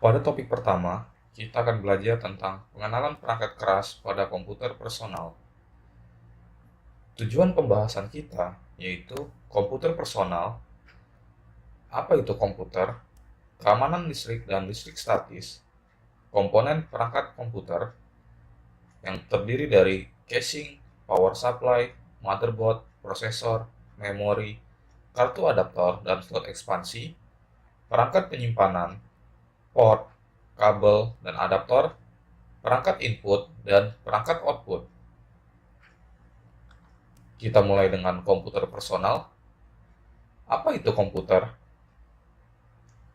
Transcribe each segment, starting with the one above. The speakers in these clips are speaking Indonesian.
Pada topik pertama, kita akan belajar tentang pengenalan perangkat keras pada komputer personal. Tujuan pembahasan kita yaitu komputer personal, apa itu komputer, keamanan listrik dan listrik statis, komponen perangkat komputer yang terdiri dari casing, power supply, motherboard, prosesor, memori, kartu adaptor dan slot ekspansi, perangkat penyimpanan, port, kabel, dan adaptor, perangkat input, dan perangkat output. Kita mulai dengan komputer personal. Apa itu komputer?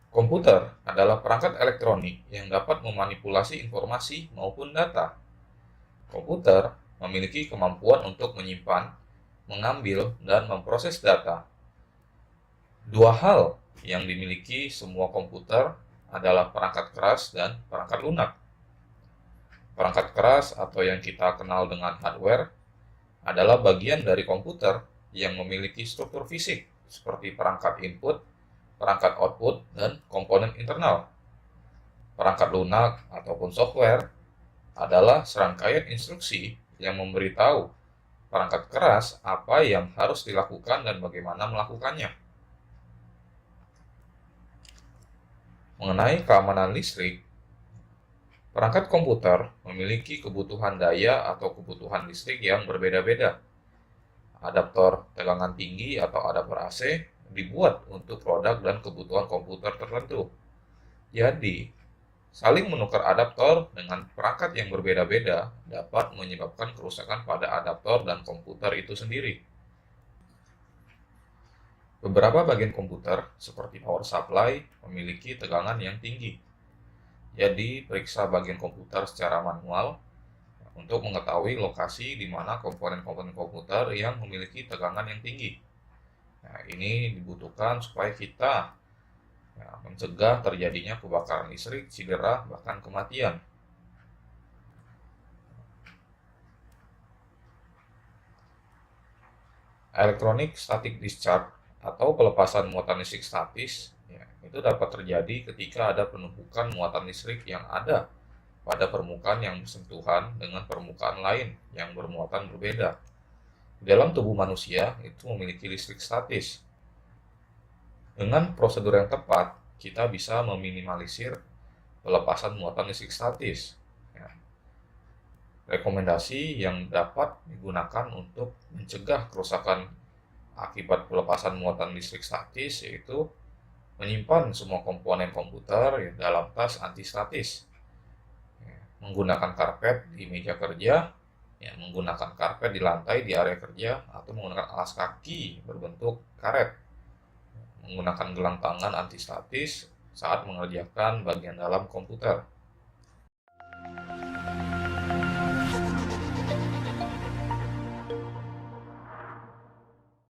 Komputer adalah perangkat elektronik yang dapat memanipulasi informasi maupun data. Komputer memiliki kemampuan untuk menyimpan, mengambil, dan memproses data. Dua hal yang dimiliki semua komputer adalah perangkat keras dan perangkat lunak. Perangkat keras atau yang kita kenal dengan hardware adalah bagian dari komputer yang memiliki struktur fisik seperti perangkat input, perangkat output, dan komponen internal. Perangkat lunak ataupun software adalah serangkaian instruksi yang memberitahu perangkat keras apa yang harus dilakukan dan bagaimana melakukannya. Mengenai keamanan listrik, perangkat komputer memiliki kebutuhan daya atau kebutuhan listrik yang berbeda-beda. Adaptor tegangan tinggi atau adaptor AC dibuat untuk produk dan kebutuhan komputer tertentu. Jadi, saling menukar adaptor dengan perangkat yang berbeda-beda dapat menyebabkan kerusakan pada adaptor dan komputer itu sendiri. Beberapa bagian komputer, seperti power supply, memiliki tegangan yang tinggi. Jadi, periksa bagian komputer secara manual untuk mengetahui lokasi di mana komponen-komponen komputer yang memiliki tegangan yang tinggi. Nah, ini dibutuhkan supaya kita mencegah terjadinya kebakaran listrik, cedera, bahkan kematian. Electronic static discharge atau pelepasan muatan listrik statis itu dapat terjadi ketika ada penumpukan muatan listrik yang ada pada permukaan yang bersentuhan dengan permukaan lain yang bermuatan berbeda. Dalam tubuh manusia itu memiliki listrik statis. Dengan prosedur yang tepat, kita bisa meminimalisir pelepasan muatan listrik statis. Rekomendasi yang dapat digunakan untuk mencegah kerusakan akibat pelepasan muatan listrik statis yaitu menyimpan semua komponen komputer dalam tas anti-statis, menggunakan karpet di meja kerja, menggunakan karpet di lantai di area kerja, atau menggunakan alas kaki berbentuk karet, menggunakan gelang tangan anti-statis saat mengerjakan bagian dalam komputer.